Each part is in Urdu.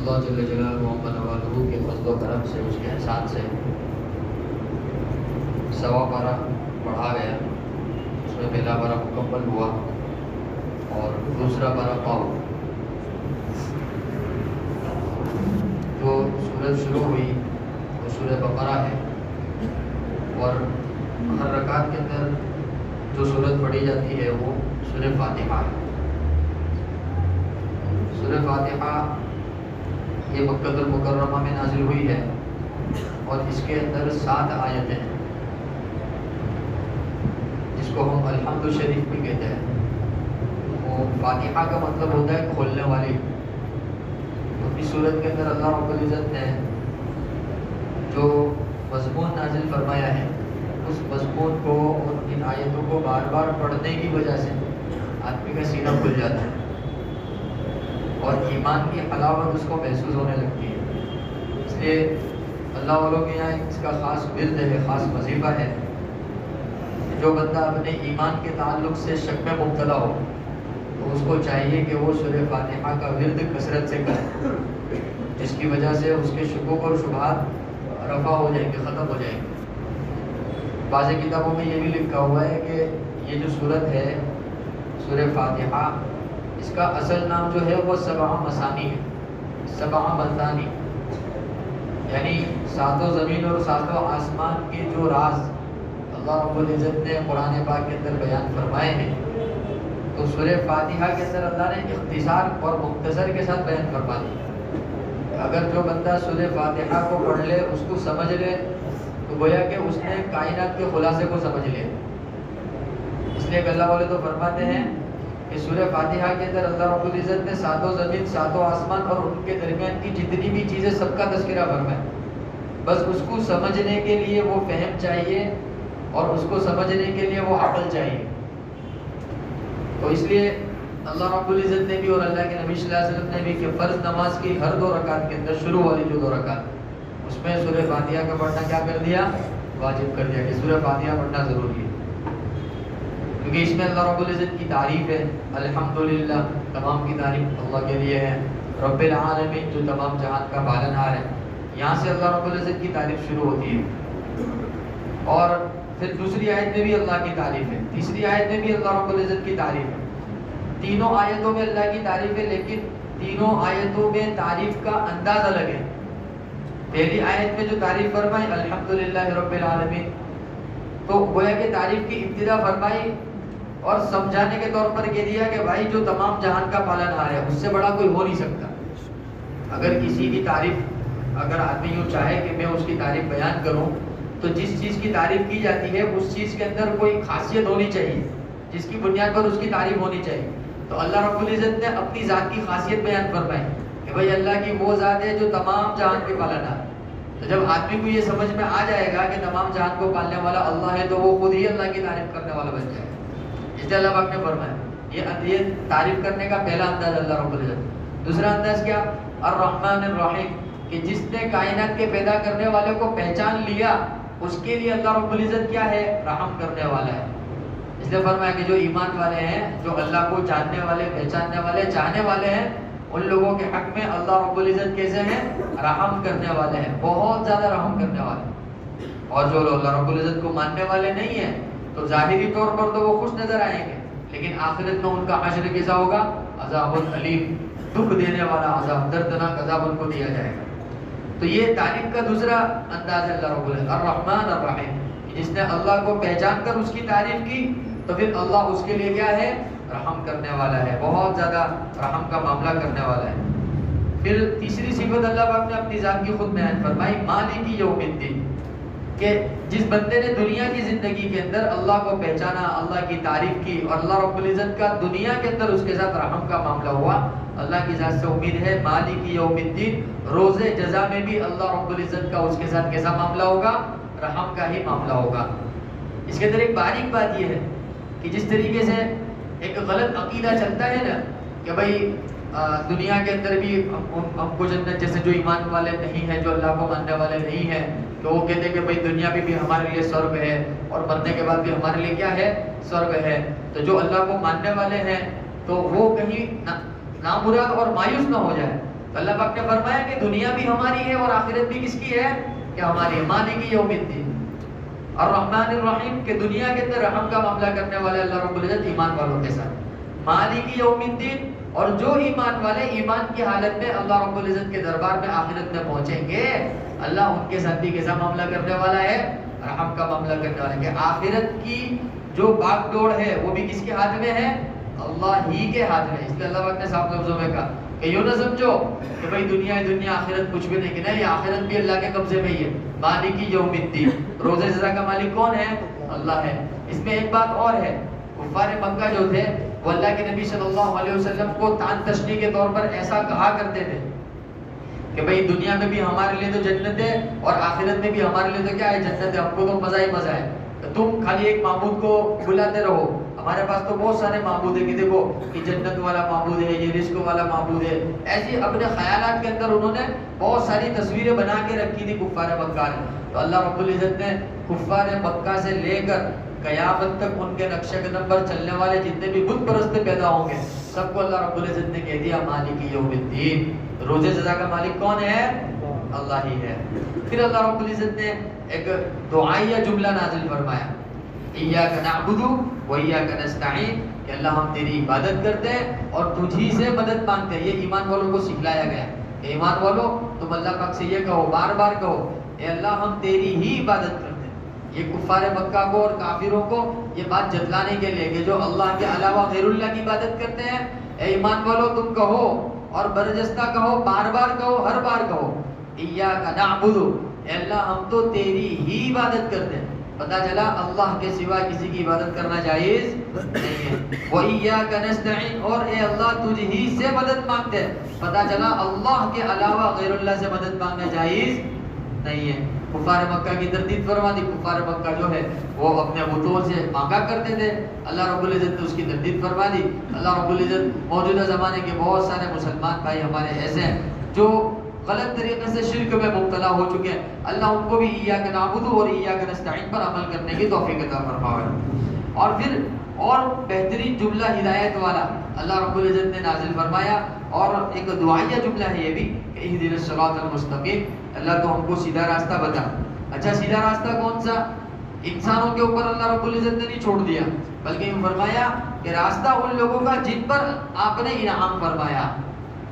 اللہ جل جلالہ و کے فضل و کرم سے، اس کے احسان سے 1.25 پارہ پڑھا گیا۔ اس میں پہلا پارہ مکمل ہوا اور دوسرا پارہ پاؤ۔ جو سورج شروع ہوئی وہ سورہ بقرہ ہے، اور ہر رکعت کے اندر جو سورت پڑھی جاتی ہے وہ سورہ فاتحہ ہے۔ سورہ فاتحہ یہ مکہ المکرمہ میں نازل ہوئی ہے، اور اس کے اندر 7 آیتیں ہیں، جس کو ہم الحمد شریف بھی کہتے ہیں۔ وہ فاتحہ کا مطلب ہوتا ہے کھولنے والی۔ تو اس صورت کے اندر اللہ رب العزت نے جو مضمون نازل فرمایا ہے، اس مضمون کو اور ان آیتوں کو بار بار پڑھنے کی وجہ سے آدمی کا سینہ کھل جاتا ہے، اور ایمان کی حلاوت اس کو محسوس ہونے لگتی ہے۔ اس لیے اللہ والوں کے یہاں اس کا خاص ورد ہے، خاص وظیفہ ہے۔ جو بندہ اپنے ایمان کے تعلق سے شک میں مبتلا ہو تو اس کو چاہیے کہ وہ سورہ فاتحہ کا ورد کثرت سے کرے، جس کی وجہ سے اس کے شکوک اور شبہات رفع ہو جائیں گے، ختم ہو جائیں گے۔ بعض کتابوں میں یہ بھی لکھا ہوا ہے کہ یہ جو سورت ہے سورہ فاتحہ، اس کا اصل نام جو ہے وہ 7 مثانی ہے، 7 مثانی، یعنی 7 زمین اور 7 آسمان کے جو راز اللہ رب العزت نے قرآن پاک کے اندر بیان فرمائے ہیں، تو سورہ فاتحہ کے اندر اللہ نے اختصار اور مختصر کے ساتھ بیان فرما دی۔ اگر جو بندہ سورہ فاتحہ کو پڑھ لے، اس کو سمجھ لے، تو گویا کہ اس نے کائنات کے خلاصے کو سمجھ لیا۔ اس لیے کہ اللہ والے تو فرماتے ہیں کہ سورہ فاتحہ کے اندر اللہ رب العزت نے 7 زمین، 7 آسمان اور ان کے درمیان کی جتنی بھی چیزیں سب کا تذکرہ فرمایا۔ بس اس کو سمجھنے کے لیے وہ فہم چاہیے، اور اس کو سمجھنے کے لیے وہ عقل چاہیے۔ تو اس لیے اللہ رب العزت نے بھی اور اللہ کے نبی صلی اللہ علیہ وسلم نے بھی کہ فرض نماز کی ہر 2 رکعت کے اندر شروع والی جو 2 رکعت، اس میں سورہ فاتحہ کا پڑھنا کیا کر دیا؟ واجب کر دیا کہ سورہ فاتحہ پڑھنا ضروری ہے، کیونکہ اس میں اللہ رب العزت کی تعریف ہے۔ الحمدللہ، تمام کی تعریف اللہ کے لیے ہے۔ رب العالمین، جو تمام جہان کا پالنہار ہے، یہاں سے اللہ رب العزت کی تعریف شروع ہوتی ہے۔ اور پھر دوسری آیت میں بھی اللہ کی تعریف ہے، تیسری آیت میں بھی اللہ رب العزت کی تعریف ہے۔ تینوں آیتوں میں اللہ کی تعریف ہے، لیکن تینوں آیتوں میں تعریف کا انداز الگ ہے۔ پہلی آیت میں جو تعریف فرمائی الحمدللہ رب العالمین، تو گویا کہ تعریف کی ابتدا فرمائی اور سمجھانے کے طور پر کہہ دیا کہ بھائی جو تمام جہان کا پالنہار ہے، اس سے بڑا کوئی ہو نہیں سکتا۔ اگر کسی کی تعریف، اگر آدمی یوں چاہے کہ میں اس کی تعریف بیان کروں، تو جس چیز کی تعریف کی جاتی ہے اس چیز کے اندر کوئی خاصیت ہونی چاہیے، جس کی بنیاد پر اس کی تعریف ہونی چاہیے۔ تو اللہ رب العزت نے اپنی ذات کی خاصیت بیان فرمائی کہ بھائی اللہ کی وہ ذات ہے جو تمام جہان کے پالنہار ہے۔ تو جب آدمی کو یہ سمجھ میں آ جائے گا کہ تمام جہان کو پالنے والا اللہ ہے، تو وہ خود ہی اللہ کی تعریف کرنے والا بن جائے گا۔ اس لیے اللہ پاک نے فرمایا یہ تعریف کرنے کا پہلا انداز اللہ رب العزت۔ دوسرا انداز کیا؟ الرحمن الرحیم، کہ جس نے کائنات کے پیدا کرنے والے کو پہچان لیا، اس کے لیے اللہ رب العزت کیا ہے؟ رحم کرنے والا ہے۔ اس لیے فرمایا کہ جو ایمان والے ہیں، جو اللہ کو جاننے والے، پہچاننے والے، چاہنے والے ہیں، ان لوگوں کے حق میں اللہ رب العزت کیسے ہیں؟ رحم کرنے والے ہیں، بہت زیادہ رحم کرنے والے۔ اور جو لوگ اللہ رب العزت کو ماننے والے نہیں ہیں، تو ظاہری طور پر تو وہ خوش نظر آئیں گے، لیکن آخرت میں ان کا حشر کیسا ہوگا؟ عذاب العلیم، دکھ دینے والا عذاب، دردناک عذاب ان کو دیا جائے گا۔ تو یہ تعریف کا دوسرا انداز ہے اللہ رب العزت، الرحمن الرحیم۔ جس نے اللہ کو پہچان کر اس کی تعریف کی، تو پھر اللہ اس کے لیے کیا ہے؟ رحم کرنے والا ہے، بہت زیادہ رحم کا معاملہ کرنے والا ہے۔ پھر تیسری صفت اللہ پاک نے اپنی ذات کی خود بیان فرمائی، مالک یوم الدین، کہ جس بندے نے دنیا کی زندگی کے اندر اللہ کو پہچانا، اللہ کی تعریف کی، اور اللہ رب العزت کا دنیا کے اندر اس کے ساتھ رحم کا معاملہ ہوا، اللہ کی ذات سے امید ہے مالک یوم الدین، روز جزا میں بھی اللہ رب العزت کا اس کے ساتھ کیسا معاملہ ہوگا؟ رحم کا ہی معاملہ ہوگا۔ اس کے اندر ایک باریک بات یہ ہے کہ جس طریقے سے ایک غلط عقیدہ چلتا ہے نا کہ بھائی دنیا کے اندر بھی ہم کو جنت، جیسے جو ایمان والے نہیں ہیں، جو اللہ کو ماننے والے نہیں ہیں، تو وہ کہتے ہیں کہ بھائی دنیا میں بھی ہمارے لیے سورگ ہے، اور مرنے کے بعد بھی ہمارے لیے کیا ہے؟ سورگ ہے۔ تو جو اللہ کو ماننے والے ہیں تو وہ کہیں نامراد اور مایوس نہ ہو جائے، تو اللہ پاک نے فرمایا کہ دنیا بھی ہماری ہے اور آخرت بھی کس کی ہے؟ کہ ہماری ہے. مالک یوم الدین الرحمن الرحیم، کہ دنیا کے اندر رحم کا معاملہ کرنے والے اللہ رب العزت ایمان والوں کے ساتھ. مالک یوم الدین، اور جو ایمان والے ایمان کی حالت میں اللہ رب العزت کے دربار میں آخرت میں پہنچیں گے، اللہ ان کے ساتھ بھی کیسا معاملہ کرنے والا ہے؟ رحم کا معاملہ کرنے والا ہے. کہ آخرت کی جو باغ ڈور ہے وہ بھی کس کے ہاتھ میں ہے؟ اللہ ہی کے ہاتھ میں. اس لیے اللہ پاک نے صاف لفظوں میں کہا کہ یوں نہ سمجھو کہ بھائی دنیا آخرت کچھ بھی نہیں، کہ نہیں، آخرت بھی اللہ کے قبضے میں ہی ہے. مالک یوم الدین، روز جزا کا مالک کون ہے؟ اللہ ہے. اس میں ایک بات اور ہے، کفار مکہ جو تھے وہ اللہ کے نبی صلی اللہ علیہ وسلم کو تان تشنیع کے طور پر ایسا کہا کرتے تھے کہ بھئی دنیا میں بھی ہمارے لیے تو جنت ہے اور آخرت میں بھی ہمارے لیے تو کیا ہے؟ جنت ہے. ہم کو تو مزہ ہی مزہ ہے. تم خالی ایک معبود کو بلاتے رہو، ہمارے پاس تو بہت سارے معبود ہیں، کہ دیکھو کہ جنت والا معبود ہے، یہ رزق والا معبود ہے. ایسی اپنے خیالات کے اندر انہوں نے بہت ساری تصویریں بنا کے رکھی تھی کفار مکہ نے. تو اللہ رب العزت نے کفار مکہ سے لے کر قیامت تک ان کے نقشے قدم پر چلنے والے جتنے بھی بت پرست پیدا ہوں گے، سب کو اللہ رب العزت نے کہہ دیا مالک یوم الدین. روز جزا کا مالک کون ہے؟ اللہ ہی ہے. پھر اللہ رب العزت نے ایک دعائیہ جملہ نازل فرمایا، ایاک نعبد و ایاک نستعین، کہ اللہ ہم تیری عبادت کرتے ہیں اور تجھی سے مدد مانگتے ہیں. یہ ایمان والوں کو سکھلایا گیا کہ ایمان والوں تم اللہ پاک سے یہ کہو، بار بار کہو، اے اللہ ہم تیری ہی عبادت کرتے ہیں. یہ کفار مکہ کو اور کافروں کو یہ بات جتلانے کے لیے کہ جو اللہ کے علاوہ غیر اللہ کی عبادت کرتے ہیں، اے ایمان والوں تم کہو اور برجستہ کہو، بار بار کہو، ہر بار کہو، ایاک نعبد، اے اللہ ہم تو تیری ہی عبادت کرتے ہیں. پتہ چلا اللہ کے سوا کسی کی عبادت کرنا جائز نہیں ہے. وَإِيَّاكَ نَسْتَعِينُ، اور اے اللہ تجھ ہی سے مدد مانگتے ہیں. پتہ چلا اللہ کے علاوہ غیر اللہ سے مدد مانگنا جائز نہیں ہے. کفار مکہ کی تردید فرما دی. کفار مکہ جو ہے وہ اپنے بتوں سے مانگا کرتے تھے، اللہ رب العزت نے اس کی تردید فرما دی. اللہ رب العزت موجودہ زمانے کے بہت سارے مسلمان بھائی ہمارے ایسے ہیں جو غلط طریقے سے شرک میں مبتلا ہو چکے ہیں. اللہ ان کو بھی ایاک نعبد اور ایاک نستعین پر عمل کرنے کی توفیق عطا فرمائے. اور پھر اور بہترین جملہ ہدایت والا اللہ رب العزت نے نازل فرمایا، اور ایک دعائیہ جملہ ہے یہ بھی کہ اہدنا الصراط المستقیم، اللہ تو ہم کو سیدھا راستہ بتا. اچھا سیدھا راستہ کون سا؟ انسانوں کے اوپر اللہ رب العزت نے نہیں چھوڑ دیا، بلکہ یہ فرمایا کہ راستہ ان لوگوں کا جن پر آپ نے انعام فرمایا.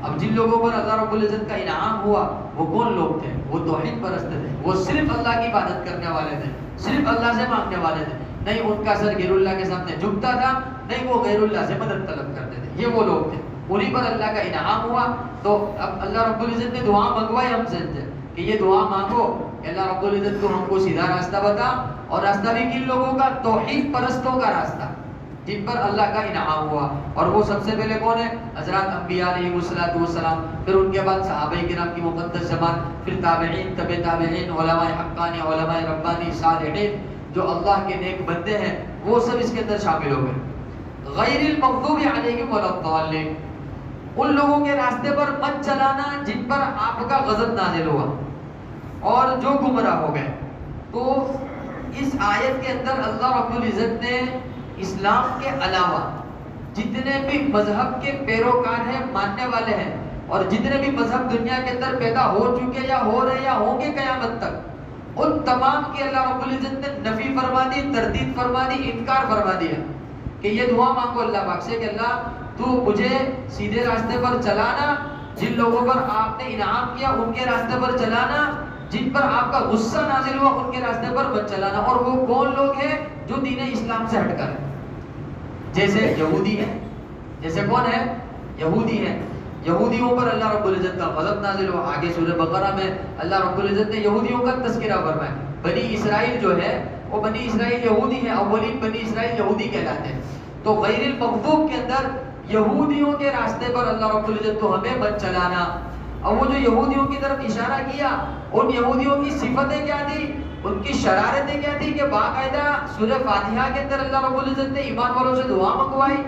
اب جن لوگوں پر اللہ رب العزت کا انعام ہوا وہ کون لوگ تھے؟ وہ توحید پرست تھے، وہ صرف اللہ کی عبادت کرنے والے تھے، صرف اللہ سے مانگنے والے تھے. نہیں ان کا سر غیر اللہ کے سامنے جھکتا تھا، نہیں وہ غیر اللہ سے مدد طلب کرتے تھے. یہ وہ لوگ تھے، انہیں پر اللہ کا انعام ہوا. تو اب اللہ رب العزت نے دعا منگوائی ہم سے کہ یہ دعا مانگو کہ اللہ رب العزت کو ہم کو سیدھا راستہ بتا. اور راستہ بھی کن لوگوں کا؟ توحید پرستوں کا راستہ جن پر اللہ کا انعام ہوا. اور وہ سب سے پہلے کون ہے؟ حضرات انبیاء علیہ السلام، پھر ان کے بعد صحابہ کرام کی مقدس جماعت، پھر تابعین، تبع تابعین، علماء حقانی، علماء ربانی، صالحین، جو اللہ کے نیک بندے ہیں وہ سب اس کے اندر شامل ہو گئے. غیر المغضوب علیہم ولا الضالین، ان لوگوں کے راستے پر مت چلانا جن پر آپ کا غضب نازل ہوا اور جو گمراہ ہو گئے. تو اس آیت کے اندر اللہ رب العزت نے اسلام کے علاوہ جتنے بھی مذہب کے پیروکار ہیں، ماننے والے ہیں، اور جتنے بھی مذہب دنیا کے اندر پیدا ہو چکے یا ہو رہے یا ہوں گے قیامت تک، ان تمام کی اللہ رب العزت نے نفی فرما دی، تردید فرما دی، انکار فرما دیا کہ یہ دعا مانگو اللہ پاک سے کہ اللہ تو مجھے سیدھے راستے پر چلانا، جن لوگوں پر آپ نے انعام کیا ان کے راستے پر چلانا، جن پر آپ کا غصہ نازل ہوا ان کے راستے پر مت چلانا. اور وہ کون لوگ ہیں؟ جو دین اسلام سے ہٹ کر ہیں، جیسے یہودی ہیں. جیسے کون ہے؟ یہودی ہیں. یہودیوں پر اللہ رب العزت کا غضب نازل ہوا. آگے سورہ بقرہ میں اللہ رب العزت نے یہودیوں کا تذکرہ فرمایا. بنی اسرائیل جو ہے وہ بنی اسرائیل یہودی ہیں، اولین بنی اسرائیل یہودی کہلاتے ہیں. تو غیر المغضوب کے اندر یہودیوں کے راستے پر اللہ رب العزت کو ہمیں مت چلانا. اور وہ جو یہودیوں کی طرف اشارہ کیا، ان یہودیوں کی صفتیں کیا تھی، ان کی شرارتیں کیا تھی کہ باقاعدہ سورہ فاتحہ کے اندر اللہ رب العزت نے ایمان والوں سے دعا منگوائی.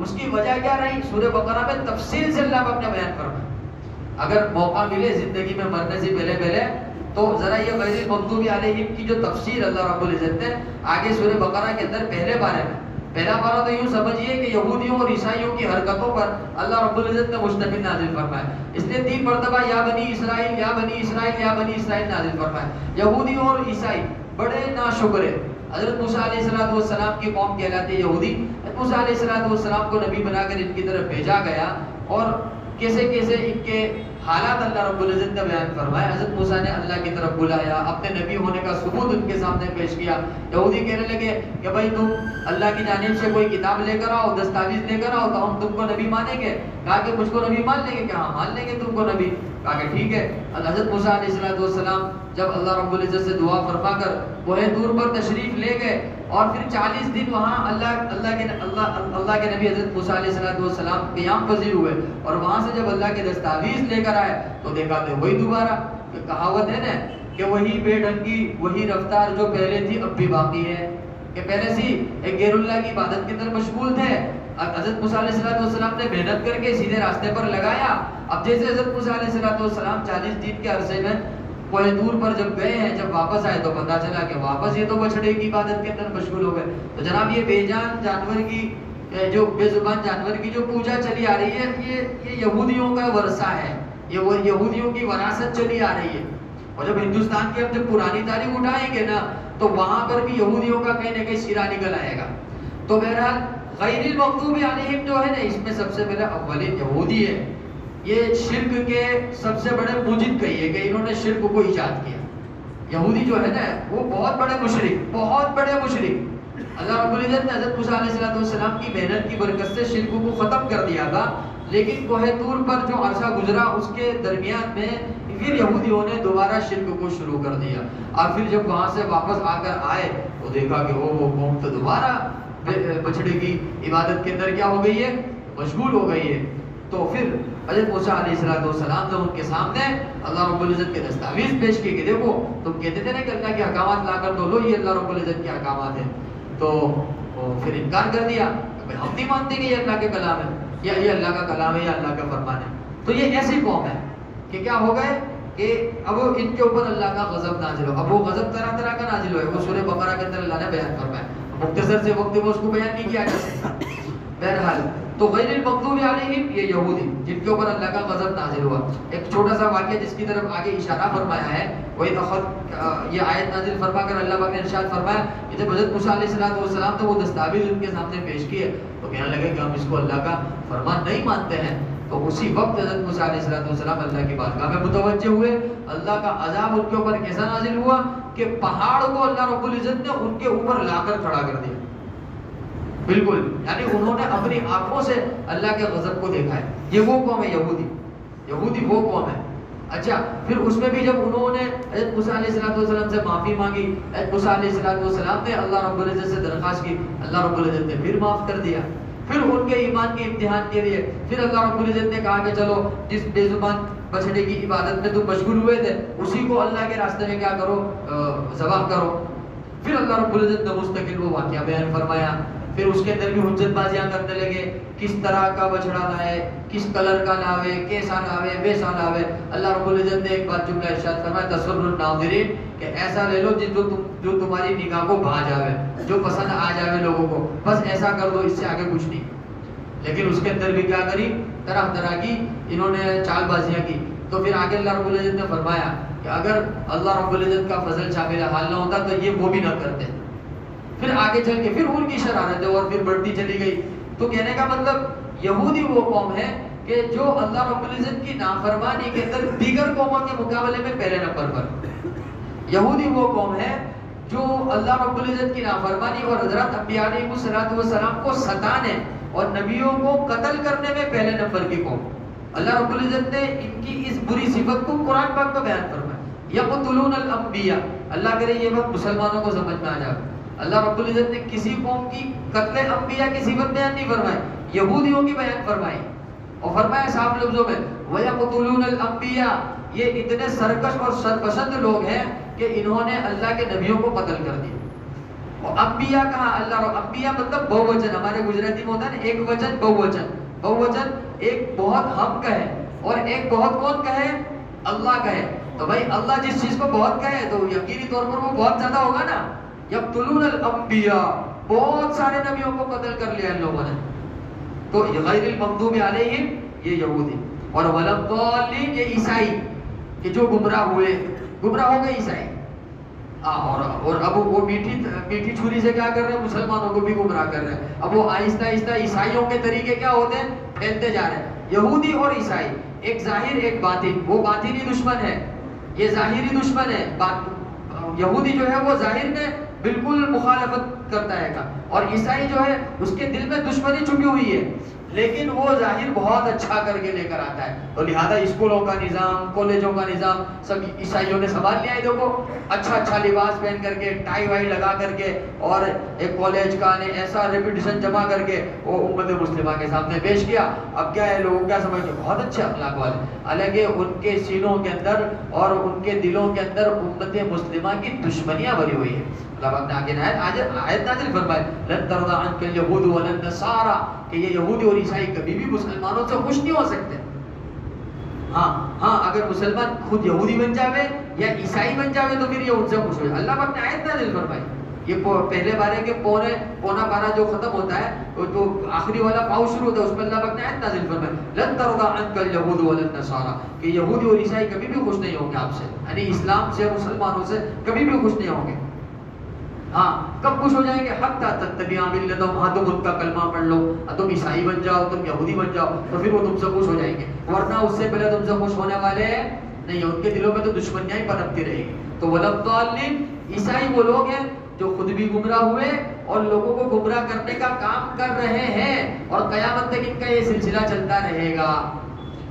اس کی وجہ کیا رہی؟ سورہ بقرہ میں تفصیل سے اللہ پاک نے بیان فرمایا. اگر موقع ملے زندگی میں مرنے سے پہلے تو ذرا یہ غیر المغضوب علیہم کی جو تفسیر اللہ رب العزت نے آگے سورہ بقرہ کے اندر پہلے بارے میں پہلا پارہ تو یوں سمجھیے کہ یہودیوں اور عیسائیوں کی حرکتوں پر اللہ رب العزت نے مشتمل نازل فرمایا. اس نے 3 مرتبہ یا بنی اسرائیل یا بنی اسرائیل یا بنی اسرائیل نازل فرمایا. یہودی اور عیسائی بڑے ناشکر ہے. حضرت موسیٰ علیہ السلام کی قوم کہلاتے یہودی. موسیٰ علیہ السلام کو نبی بنا کر ان کی طرف بھیجا گیا اور کیسے کیسے ان کے حالات اللہ رب العزت نے بیان فرمائے. حضرت موسیٰ نے اللہ کی طرف بلایا, اپنے نبی ہونے کا ثبوت ان کے سامنے پیش کیا. یہودی کہنے لگے کہ بھائی تم اللہ کی جانب سے کوئی کتاب لے کر آؤ, دستاویز لے کر آؤ تو ہم تم کو نبی مانیں گے. کہا کہ مجھ کو نبی مان لیں گے؟ کہ ہاں مان لیں گے تم کو نبی. کہا کہ ٹھیک ہے. حضرت موسیٰ علیہ السلام جب اللہ رب العزت سے دعا فرما کر کوہ طور پر تشریف لے گئے اور پھر 40 دن وہاں اللہ کے نبی حضرت موسیٰ علیہ السلام قیام پذیر ہوئے اور وہاں سے جب اللہ کے دستاویز لے کر آئے تو دیکھا کہ وہی دوبارہ کہاوت ہے نا کہ وہی بے ڈھنگی وہی رفتار جو پہلے تھی اب بھی باقی ہے. کہ پہلے سے ایک غیر اللہ کی عبادت کے اندر مشغول تھے. حضرت موسیٰ علیہ السلام نے محنت کر کے سیدھے راستے پر لگایا. اب جیسے حضرت موسیٰ علیہ السلام 40 دن کے عرصے میں کوہ طور پر جب گئے ہیں, جب واپس آئے تو پتہ چلا کہ واپس یہ تو بچڑے کی عبادت کے اندر مشغول ہو گئے. تو جناب یہ بے جان جانور کی جو بے زبان جانور کی جو پوجا چلی آ رہی ہے یہ یہودیوں کا ورثہ ہے. یہ وہ یہودیوں کی وراثت چلی آ رہی ہے. اور جب ہندوستان کی ہم جب پرانی تاریخ اٹھائیں گے نا تو وہاں پر بھی یہودیوں کا کہیں نہ کہیں سیرا نکل آئے گا. تو بہرحال غیر المغضوب علیہم جو ہے نا اس میں سب سے پہلے اولین یہودی ہے. یہ شرک کے سب سے بڑے موجد کہیے کہ انہوں نے شرک کو ایجاد کیا. یہودی جو ہے نا وہ بہت بڑے مشرک. اللہ رب العزت نے حضرت موسیٰ علیہ السلام کی محنت کی برکت سے شرک کو ختم کر دیا تھا, لیکن کوہ طور پر جو عرصہ گزرا اس کے درمیان میں پھر یہودیوں نے دوبارہ شرک کو شروع کر دیا. اور پھر جب وہاں سے واپس آ کر آئے تو دیکھا کہ وہ قوم تو دوبارہ بچڑے کی عبادت کے اندر کیا ہو گئی ہے, مشغول ہو گئی ہے. تو پھر حضرت موسیٰ علیہ السلام نے ان کے سامنے اللہ رب العزت کے دستاویز پیش کیے کہ دیکھو تم کہتے تھے نا کہ اللہ کے احکامات لا کر دو لو, یہ اللہ رب العزت کے احکامات ہیں. تو پھر انکار کر دیا, ہم نہیں مانتے کہ یہ اللہ کے کلام ہے, یا یہ اللہ کا کلام ہے یا اللہ کا فرمان ہے. تو یہ ایسی قوم ہے کہ کیا ہو گئے کہ اب ان کے اوپر اللہ کا غضب نازل ہو. اب وہ غضب طرح طرح کا نازل ہوا. وہ سورہ بقرہ کے اندر اللہ نے بیان فرمایا, مختصر سے وقت میں اس کو بیان نہیں کیا جا سکتا. بہرحال تو غیر المغضوب علیہم یہ یہودی جن کے اوپر اللہ کا غضب نازل ہوا. ایک چھوٹا سا واقعہ جس کی طرف آگے اشارہ فرمایا ہے, وہی یہ آیت نازل فرما کر اللہ پاک نے ارشاد فرمایا کہ جب حضرت موسیٰ علیہ السلام تو وہ دستاویز ان کے سامنے پیش کیے تو کہنے لگے کہ ہم اس کو اللہ کا فرمان نہیں مانتے ہیں. تو اسی وقت حضرت موسیٰ علیہ السلام اللہ کی بارگاہ میں متوجہ ہوئے. اللہ کا عذاب ان کے اوپر کیسا نازل ہوا کہ پہاڑ کو اللہ رب العزت نے ان کے اوپر لا کر کھڑا کر دیا. بالکل, یعنی انہوں نے اپنی آنکھوں سے اللہ کے غضب کو دیکھا ہے. یہ وہ قوم ہے یہودی وہ قوم ہے. اچھا, پھر اس میں بھی جب انہوں نے حضرت موسیٰ علیہ السلام سے معافی مانگی, حضرت موسیٰ علیہ السلام نے اللہ رب العزت سے درخواست کی, اللہ رب العزت نے پھر معاف کر دیا. پھر ان کے ایمان کے امتحان کے لیے پھر اللہ رب العزت نے کہا کہ چلو جس بے زبان بچڑے کی عبادت میں تم مشغول ہوئے تھے اسی کو اللہ کے راستے میں کیا کرو, ذبح کرو. پھر اللہ رب العزت نے مستقل وہ واقعہ بیان فرمایا. پھر اس کے اندر بھی حجت بازیاں کرنے لگے, کس طرح کا بچڑا لائے, کس کلر کا لاوے, کیسا لاوے, ویسا لاوے. اللہ رب العزت نے ایک بار جملہ ارشاد فرمایا تصور الناظرین کہ ایسا لے لو جو تمہاری نگاہ کو بھا جاوے, جو پسند آ جاوے لوگوں کو, بس ایسا کر دو, اس سے آگے کچھ نہیں. لیکن اس کے اندر بھی کیا کری, طرح طرح کی انہوں نے چال بازیاں کی. تو پھر آگے اللہ رب العزت نے فرمایا کہ اگر اللہ رب العزت کا فضل شامل حال نہ ہوتا تو یہ وہ بھی نہ کرتے. پھر آگے چل کے پھر ان کی شرارتیں اور پھر بڑھتی چلی گئی. تو کہنے کا مطلب یہودی وہ قوم ہے کہ جو اللہ رب العزت کی نافرمانی کے اندر دیگر قوموں کے مقابلے میں پہلے نمبر پر. یہودی وہ قوم ہے جو اللہ رب العزت کی نافرمانی اور حضرت انبیاء علیہ السلام کو ستانے اور نبیوں کو قتل کرنے میں پہلے نمبر کی قوم. اللہ رب العزت نے ان کی اس بری صفت کو قرآن پاک میں بیان فرمایا, یقتلون الانبیاء. اللہ کرے یہ بات مسلمانوں کو سمجھ میں آ جائے. اللہ رب العزت نے کسی قوم کی قتل انبیاء کی صفت بیان نہیں فرمائی, یہودیوں کی بیان فرمائی اور فرمایا صاف لفظوں میں وَيَقْتُلُونَ الْأَنْبِيَاءَ. یہ اتنے سرکش اور سرپسند لوگ ہیں کہ انہوں نے اللہ کے نبیوں کو قتل کر دیا. اور انبیاء کہا, اللہ انبیاء مطلب بہووچن, ہمارے گجراتی میں ہوتا ہے نا ایک وچن بہووچن. بہووچن ایک بہت ہم کہے اور ایک بہت کون کہے, اللہ کہے. تو بھائی اللہ جس چیز کو بہت کہے تو یقینی طور پر وہ بہت زیادہ ہوگا نا. یقتلون الانبیاء, بہت سارے نبیوں کو قتل کر لیا ان لوگوں نے. تو غیر المغضوب علیہم یہ یہودی، اور والضالین یہ عیسائی کہ جو گمراہ ہوئے، گمراہ ہو گئے عیسائی. اور اب وہ میٹھی چھری سے کیا کر رہے ہیں؟ مسلمانوں کو بھی گمراہ کر رہے ہیں. اب وہ آہستہ آہستہ عیسائیوں کے طریقے کیا ہوتے ہیں؟ پھیلتے جا رہے ہیں. یہودی اور عیسائی ایک ظاہر ایک باطن، وہ باطنی دشمن ہے، یہ ظاہری دشمن ہے. یہودی جو ہے وہ ظاہر میں بالکل مخالفت کرتا ہے گا، اور عیسائی جو ہے اس کے دل میں دشمنی چھپی ہوئی ہے، لیکن وہ ظاہر بہت اچھا کر کے لے کر آتا ہے. تو لہذا اسکولوں کا نظام، کالجوں کا نظام سب عیسائیوں نے سنبھال لیا ہے. دیکھو اچھا اچھا لباس پہن کر کے، ٹائی وائی لگا کر کے، اور ایک کالج کا نے ایسا ریپوٹیشن جمع کر کے وہ امت مسلمہ کے سامنے پیش کیا. اب کیا ہے، لوگ کیا سمجھتے ہیں؟ بہت اچھے اخلاق والے. حالانکہ ان کے سینوں کے اندر اور ان کے دلوں کے اندر امت مسلمہ کی دشمنیاں بھری ہوئی ہے. اللہ پاک نے آیت نازل فرمائے لن ترضى عنك اليهود ولا النصارى کہ یہ یہودی اور عیسائی کبھی بھی مسلمانوں سے خوش نہیں ہو سکتے. ہاں اگر مسلمان خود یہودی بن جاوے یا عیسائی بن جاوے تو پھر یہ ان سے خوش ہو جائے. اللہ پاک نے آیت نازل فرمائی. یہ پہلے بارے کے پونا بارہ جو ختم ہوتا ہے تو آخری والا پاؤ شروع ہوتا ہے، اس میں اللہ پاک نے آیت نازل فرمائی لن ترضى عنك اليهود ولا النصارى کہ یہودی اور عیسائی کبھی بھی خوش نہیں ہوں گے آپ سے، یعنی اسلام سے، مسلمانوں سے کبھی بھی خوش نہیں ہوں گے. کب خوش ہو جائیں گے؟ حتی تتبعوا ملتهم، تم ان کا کلمہ پڑھ لو، تم عیسائی بن جاؤ، تم یہودی بن جاؤ، تو پھر وہ تم سے خوش ہو جائیں گے. ورنہ اس سے پہلے تم سے خوش ہونے والے نہیں، ان کے دلوں میں تو دشمنیاں ہی پنپتی رہے گی. تو والضالین عیسائی وہ لوگ ہیں جو خود بھی گمراہ ہوئے اور لوگوں کو گمراہ کرنے کا کام کر رہے ہیں، اور قیامت تک ان کا یہ سلسلہ چلتا رہے گا.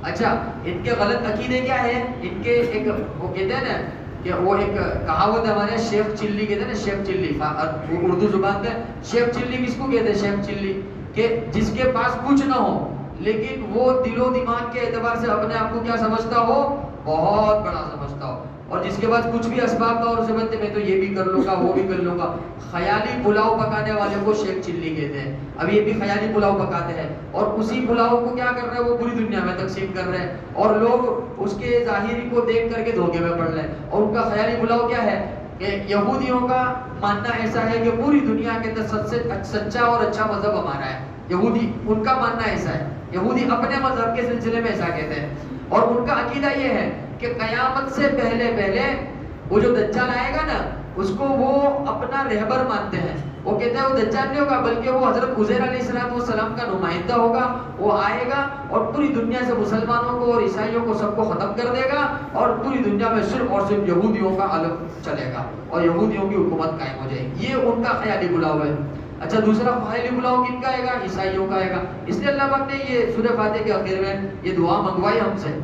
اچھا، ان کے غلط عقیدے کیا ہے؟ ان کے ایک وہ کہتے ہیں نا کہ وہ ایک کہاوت ہمارے شیخ چلی کہتے ہیں نا، شیخ چلی اردو زبان میں شیخ چلی کس کو کہتے ہیں؟ شیخ چلی کہ جس کے پاس کچھ نہ ہو لیکن وہ دل و دماغ کے اعتبار سے اپنے آپ کو کیا سمجھتا ہو؟ بہت بڑا سمجھتا ہو. اور جس کے پاس کچھ بھی اسباب کا اور سمجھتے میں تو یہ بھی کر لوں گا، وہ بھی کر لوں گا. خیالی پلاؤ پکانے والے کو شیخ چلی کہتے ہیں. اب یہ بھی خیالی پلاؤ پکاتے ہیں اور اسی پلاؤ کو کیا کر رہے ہیں؟ وہ پوری دنیا میں تقسیم کر رہے ہیں اور لوگ اس کے ظاہری کو دیکھ کر کے دھوکے میں پڑ رہے ہیں. اور ان کا خیالی پلاؤ کیا ہے کہ یہودیوں کا ماننا ایسا ہے کہ پوری دنیا کے اندر سب سے سچا اور اچھا مذہب ہمارا ہے. یہودی ان کا ماننا ایسا ہے، یہودی اپنے مذہب کے سلسلے میں ایسا کہتے ہیں. اور ان کا عقیدہ یہ ہے کہ قیامت سے پہلے وہ جو دجال آئے گا نا اس کو وہ اپنا رہبر مانتے ہیں. وہ کہتے ہیں وہ دجال نہیں ہوگا بلکہ وہ حضرت عزیر علیہ السلام کا نمائندہ ہوگا. وہ آئے گا اور پوری دنیا سے مسلمانوں کو اور عیسائیوں کو سب کو ختم کر دے گا اور پوری دنیا میں صرف اور صرف یہودیوں کا عالم چلے گا اور یہودیوں کی حکومت قائم ہو جائے گی. یہ ان کا خیالی بلاؤ ہے. اچھا، دوسرا خیالی بلاؤ کن کا آئے گا؟ عیسائیوں کا آئے گا. اس لیے اللہ پاک نے یہ سورہ فاتحہ کے آخر میں یہ دعا منگوائی ہم سے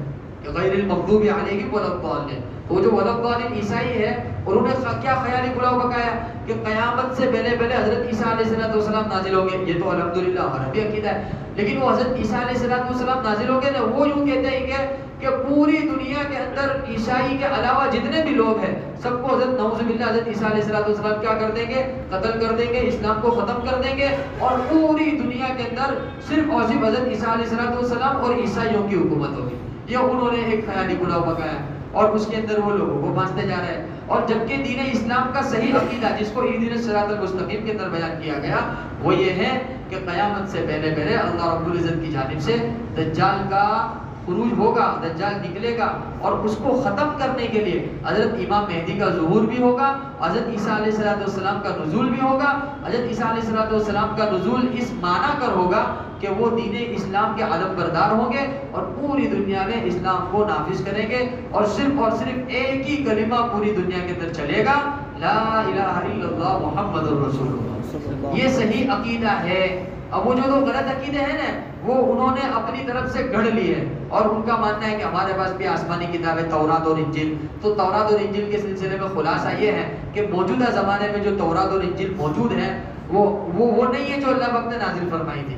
غیر المغضوب علیہم ولا الضالین. وہ جو ولا الضالین عیسائی ہے انہوں نے کیا خیالی بلاؤ پکایا کہ قیامت سے پہلے حضرت عیسیٰ علیہ السلام نازل ہوں گے. یہ تو الحمدللہ ہمارا بھی عقیدہ ہے، لیکن وہ حضرت عیسیٰ علیہ السلام نازل ہوں گے نا، وہ یوں کہتے ہیں کہ پوری دنیا کے اندر عیسائی کے علاوہ جتنے بھی لوگ ہیں سب کو حضرت نعوذ باللہ حضرت عیسیٰ علیہ السلام کیا کر دیں گے؟ قتل کر دیں گے، اسلام کو ختم کر دیں گے اور پوری دنیا کے اندر صرف اور صرف حضرت عیسیٰ علیہ السلام اور عیسائیوں کی حکومت ہوگی. یہ انہوں نے ایک خیالی پلاؤ پکایا اور اس کے اندر وہ لوگوں کو بانٹتے جا رہے ہیں. اور جبکہ دین اسلام کا صحیح عقیدہ جس کو اہدنا الصراط المستقیم کے اندر بیان کیا گیا وہ یہ ہے کہ قیامت سے پہلے اللہ رب العزت کی جانب سے دجال کا خروج ہوگا، دجال نکلے گا اور اس کو ختم کرنے کے لیے حضرت امام مہدی کا ظہور بھی ہوگا، حضرت عیسیٰ علیہ السلام کا نزول بھی ہوگا. حضرت عیسیٰ علیہ السلام کا نزول اس معنی کر ہوگا کہ وہ دین اسلام کے علم بردار ہوں گے اور پوری دنیا میں اسلام کو نافذ کریں گے اور صرف ایک ہی کلمہ پوری دنیا کے اندر چلے گا، لا الہ الا اللہ محمد الرسول اللہ. یہ صحیح عقیدہ ہے. اب وہ جو دو غلط عقیدے ہیں نا وہ انہوں نے اپنی طرف سے گھڑ لیے اور ان کا ماننا ہے کہ ہمارے پاس بھی آسمانی کتابیں تورات اور انجیل. تو تورات اور انجیل کے سلسلے میں خلاصہ یہ ہے کہ موجودہ زمانے میں جو تورات اور انجیل موجود ہیں وہ نہیں ہے جو اللہ وقت نے نازل فرمائی تھی.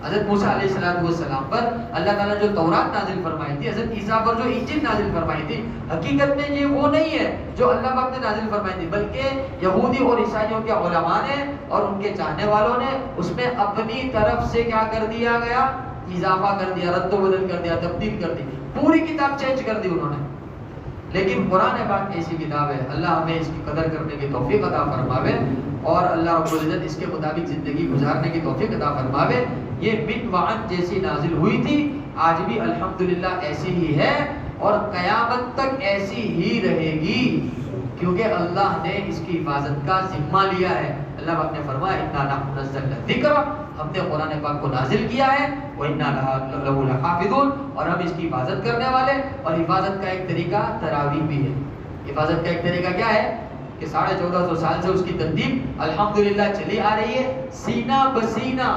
حضرت موسیٰ علیہ السلام پر اللہ تعالیٰ جو تورات نازل فرمائی تھی، حضرت عیسیٰ پر جو انجیل نازل فرمائی تھی، حقیقت میں یہ وہ نہیں ہے جو اللہ وقت نے نازل فرمائی تھی، بلکہ یہودی اور عیسائیوں کے علماء نے اور ان کے چاہنے والوں نے اس میں اپنی طرف سے کیا کر دیا گیا؟ اضافہ کر دیا، رد و بدل کر دیا، تبدیل کر دی، پوری کتاب چینج کر دی انہوں نے. لیکن قرآن پاک ایسی کتاب ہے، اللہ ہمیں اس کی قدر کرنے کی توفیق عطا فرماوے اور اللہ رب العزت اس کے مطابق زندگی گزارنے کی توفیق عطا فرماوے۔ یہ من وعد جیسی نازل ہوئی تھی، آج بھی الحمدللہ ایسی ہی ہے اور قیامت تک ایسی ہی رہے گی، کیونکہ اللہ نے اس کی حفاظت کا ذمہ لیا ہے۔ اللہ پاک نے فرمایا اِنَّا نَحْنُ نَزَّلْنَا الذِّکْرَ، ہم نے قرآن پاک کو نازل کیا ہے، وَإِنَّا لَهُ لَحَافِظُونَ، اور ہم اس کی حفاظت کرنے والے۔ اور حفاظت کا ایک طریقہ تراویح بھی ہے۔ حفاظت کا ایک طریقہ کیا ہے کہ 1450 سال سے اس کی ترتیب الحمدللہ چلی آ رہی ہے، سینہ بسینہ،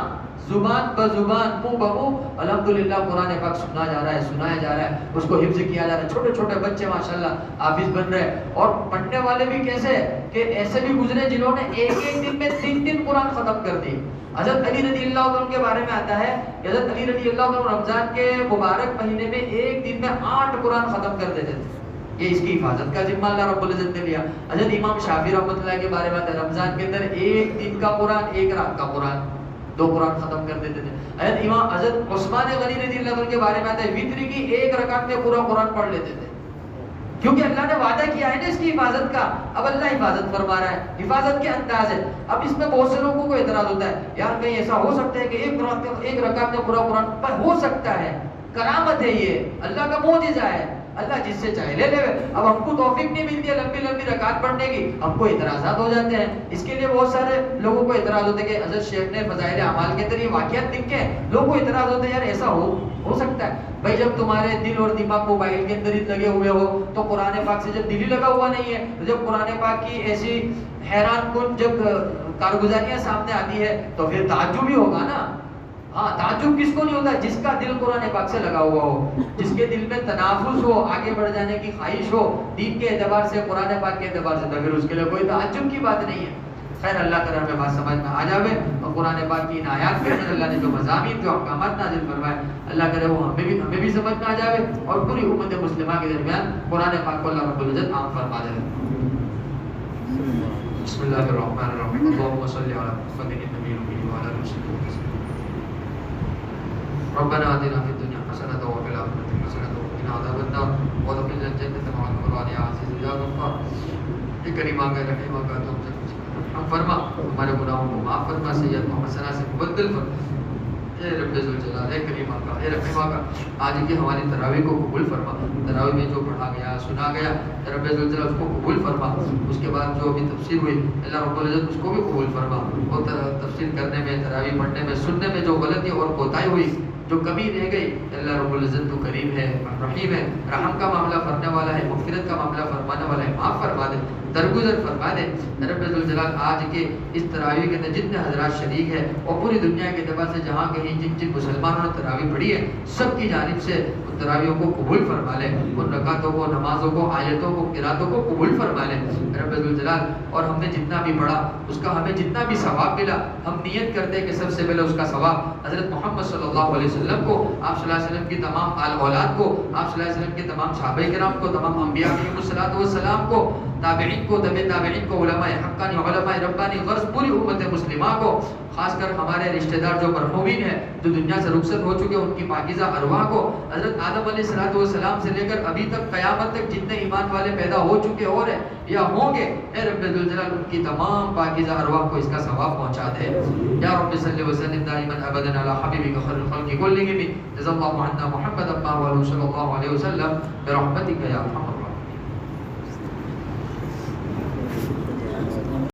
زبان بزبان، منہ بمنہ الحمدللہ قرآن پاک سنا جا رہا ہے، سنایا جا رہا ہے، اس کو حفظ کیا جا رہا ہے۔ چھوٹے چھوٹے بچے ماشاءاللہ حافظ بن رہے ہیں، اور پڑھنے والے بھی کیسے کہ ایسے بھی گزرے جنہوں نے ایک دن میں 3 قرآن ختم کر دی۔ حضرت علی رضی اللہ عنہ کے بارے میں آتا ہے کہ حضرت علی رضی اللہ عنہ رمضان کے مبارک مہینے میں ایک دن میں 8 قرآن ختم کر دیتے تھے۔ یہ اس کی حفاظت کا ذمہ اللہ رب العزت نے لیا۔ حضرت امام شافعی رحمۃ اللہ کے بارے میں آتا ہے رمضان کے اندر ایک دن کا قرآن، ایک رات کا قرآن، 2 قرآن ختم کر دیتے تھے۔ حضرت عثمان غنی رضی اللہ عنہ کے بارے میں آتا ہے وتر کی 1 رکعت میں پورا قرآن پڑھ لیتے تھے، کیونکہ اللہ نے وعدہ کیا ہے نا اس کی حفاظت کا۔ اب اللہ حفاظت فرما رہا ہے، حفاظت کے انداز ہے۔ اب اس میں بہت سے لوگوں کو اعتراض ہوتا ہے، یار کہیں ایسا ہو سکتا ہے کہ 1 رکعت میں پورا قرآن؟ پر ہو سکتا ہے، کرامت ہے، یہ اللہ کا معجزہ ہے، اللہ جس سے چاہے لے لے۔ اب ہم کو توفیق نہیں ملتی ہے لمبی لمبی رکعت پڑھنے کی، ہم کو اعتراضات ہو جاتے ہیں۔ اس کے لیے بہت سارے لوگوں کو اعتراض ہوتے ہیں کہ حضرت شیخ نے فضائل اعمال کے اندر یہ واقعات لکھے ہیں، لوگوں کو اعتراض ہوتے ہیں یار ایسا ہو سکتا ہے؟ بھائی جب تمہارے دل اور دماغ موبائل کے اندر ہی لگے ہوئے ہو تو قرآن پاک سے جب دل ہی لگا ہوا نہیں ہے، تو جب قرآن پاک کی ایسی حیران کن جب کارگزاریاں سامنے آتی ہے تو پھر تعجب ہی ہوگا نا۔ ہاں، تعجب کس کو نہیں ہوتا؟ جس کا دل قرآن پاک سے لگا ہوا ہو، جس کے دل میں تنافس ہو، آگے بڑھ جانے کی خواہش ہو دین کے اعتبار سے، قرآن پاک کے اعتبار سے، تو پھر اس کے لیے کوئی تعجب کی بات نہیں ہے۔ خیر اللہ کرے ہمیں بات سمجھ میں آ جاوے اور قرآن پاک کی ان آیات کے اندر اللہ نے جو مضامین جو احکامات نازل فرمائے اللہ کرے وہ ہمیں بھی سمجھ میں آ جاوے اور پوری امت مسلمہ کے درمیان قرآن پاک کو اللہ رب العزت عام فرما دے۔ بسم اللہ الرحمن الرحیم، اللهم صل علی محمد النبی الامی وعلی آلہ وصحبہ وسلم۔ ربنا آتنا فی الدنیا حسنۃ وفی الآخرۃ حسنۃ وقنا عذاب النار وادخلنا الجنۃ مع الابرار یا عزیز یا غفار۔ کریم آ گئے رحیم آ گئے تو ہم فرما، ہمارے گناہوں کو معاف فرما، سیئات کو حسنہ سے مبدل فرما۔ اے رب ذوالجلال، اے کریم آقا، اے رحیم آقا، آج کی ہماری تراویح کو قبول فرما۔ تراویح میں جو پڑھا گیا، سنا گیا، اے رب ذوالجلال اس کو قبول فرما۔ اس کے بعد جو ابھی تفسیر ہوئی اللہ رب العزت اس کو بھی قبول فرما۔ اور تفسیر کرنے میں، تراویح پڑھنے میں، سننے میں جو غلطی اور کوتاہی ہوئی، جو کمی رہ گئی، اللہ رب العزت تو کریم ہے، رحیم ہے، رحم کا معاملہ فرمانے والا ہے، مغفرت کا معاملہ فرمانے والا ہے، معاف فرما دے، درگزر فرما دے۔ رب ذوالجلال آج کے اس تراویح کے اندر جتنے حضرات شریک ہیں اور پوری دنیا کے اعتبار سے جہاں کہیں جن مسلمانوں نے تراویح پڑھی ہے سب کی جانب سے ان تراویحوں کو قبول فرما لے، ان رکعتوں کو، نمازوں کو، آیتوں کو، قراتوں کو قبول فرما لے رب ذوالجلال۔ اور ہم نے جتنا بھی پڑھا اس کا ہمیں جتنا بھی ثواب ملا، ہم نیت کرتے ہیں کہ سب سے پہلے اس کا ثواب حضرت محمد صلی اللہ علیہ وسلم کو، آپ صلی اللہ علیہ وسلم کی تمام آل اولاد کو، آپ صلی اللہ علیہ وسلم کے تمام صحابہ کرام کو، تمام انبیاء علیہم الصلوۃ والسلام کو، تابعین کو، تبع تابعین کو، علماء حقانی، علماء ربانی، غرض پوری امت مسلمہ کو، خاص کر ہمارے رشتہ دار جو مرحومین ہیں جو دنیا سے رخصت ہو چکے ان کی پاکیزہ ارواح کو، حضرت آدم علیہ السلام سے لے کر ابھی تک قیامت تک جتنے ایمان والے پیدا ہو چکے اور ہیں یا ہوں گے، اے رب ذوالجلال ان کی تمام پاکیزہ ارواح کو اس کا ثواب پہنچا دے۔ یا رب صلی وسلم دائما ابدا علی حبیبک خیر الخلق کلہم، جزا اللہ عنا محمد صلی اللہ علیہ وسلم برحمتک یا ارحم